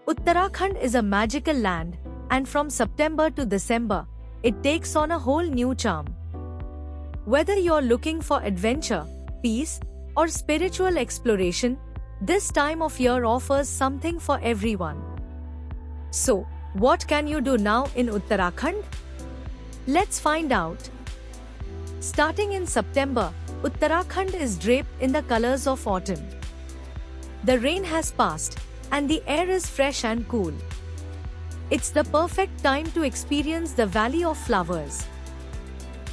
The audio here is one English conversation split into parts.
Uttarakhand is a magical land, and from September to December, it takes on a whole new charm. Whether you're looking for adventure, peace, or spiritual exploration, this time of year offers something for everyone. So, what can you do now in Uttarakhand? Let's find out. Starting in September, Uttarakhand is draped in the colors of autumn. The rain has passed, and the air is fresh and cool. It's the perfect time to experience the Valley of Flowers.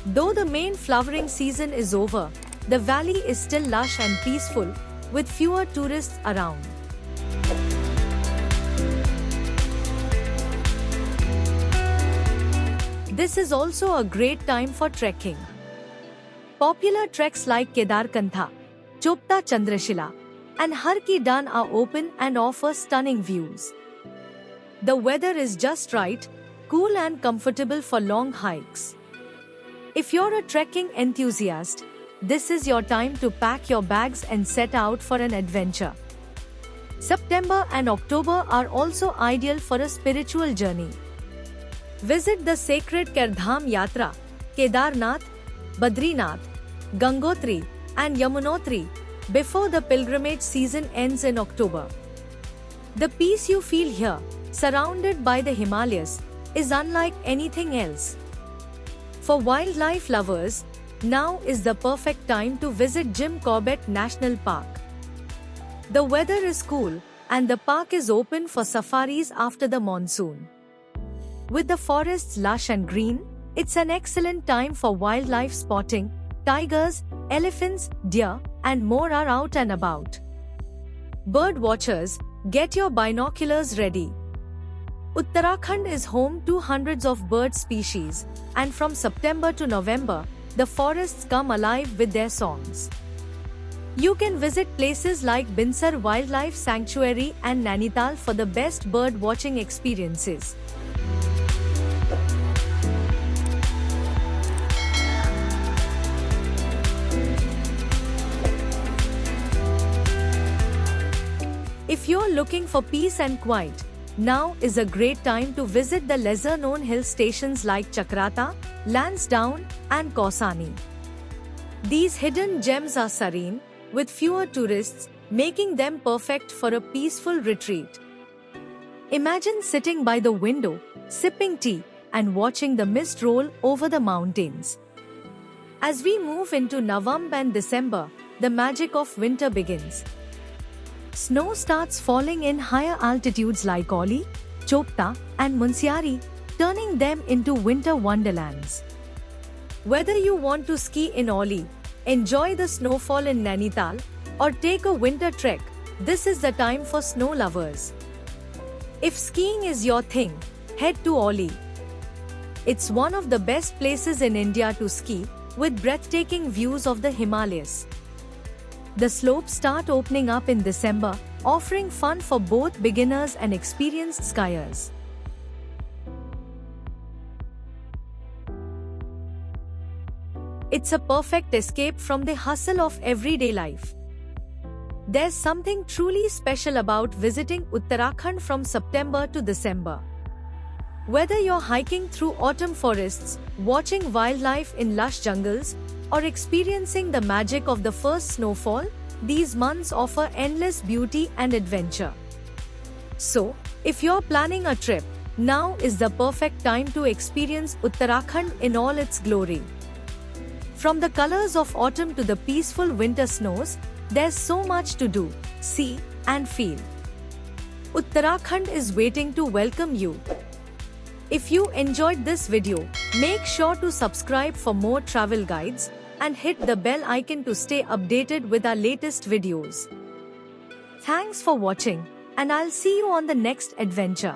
Though the main flowering season is over, the valley is still lush and peaceful, with fewer tourists around. This is also a great time for trekking. Popular treks like Kedarkantha, Chopta Chandrashila, and Har Ki Dan are open and offer stunning views. The weather is just right, cool and comfortable for long hikes. If you're a trekking enthusiast, this is your time to pack your bags and set out for an adventure. September and October are also ideal for a spiritual journey. Visit the sacred Kardham Yatra, Kedarnath, Badrinath, Gangotri, and Yamunotri before the pilgrimage season ends in October. The peace you feel here, surrounded by the Himalayas, is unlike anything else. For wildlife lovers, now is the perfect time to visit Jim Corbett National Park. The weather is cool, and the park is open for safaris after the monsoon. With the forests lush and green, it's an excellent time for wildlife spotting. Tigers, elephants, deer, and more are out and about. Bird watchers, get your binoculars ready. Uttarakhand is home to hundreds of bird species, and from September to November, the forests come alive with their songs. You can visit places like Binsar Wildlife Sanctuary and Nainital for the best bird watching experiences. If you're looking for peace and quiet, now is a great time to visit the lesser-known hill stations like Chakrata, Lansdowne, and Kausani. These hidden gems are serene, with fewer tourists, making them perfect for a peaceful retreat. Imagine sitting by the window, sipping tea, and watching the mist roll over the mountains. As we move into November and December, the magic of winter begins. Snow starts falling in higher altitudes like Oli, Chopta, and Munsiari, turning them into winter wonderlands. Whether you want to ski in Oli, enjoy the snowfall in Nainital, or take a winter trek, this is the time for snow lovers. If skiing is your thing, head to Oli. It's one of the best places in India to ski, with breathtaking views of the Himalayas. The slopes start opening up in December, offering fun for both beginners and experienced skiers. It's a perfect escape from the hustle of everyday life. There's something truly special about visiting Uttarakhand from September to December. Whether you're hiking through autumn forests, watching wildlife in lush jungles, or experiencing the magic of the first snowfall, these months offer endless beauty and adventure. So, if you're planning a trip, now is the perfect time to experience Uttarakhand in all its glory. From the colors of autumn to the peaceful winter snows, there's so much to do, see, and feel. Uttarakhand is waiting to welcome you. If you enjoyed this video, make sure to subscribe for more travel guides and hit the bell icon to stay updated with our latest videos. Thanks for watching, and I'll see you on the next adventure.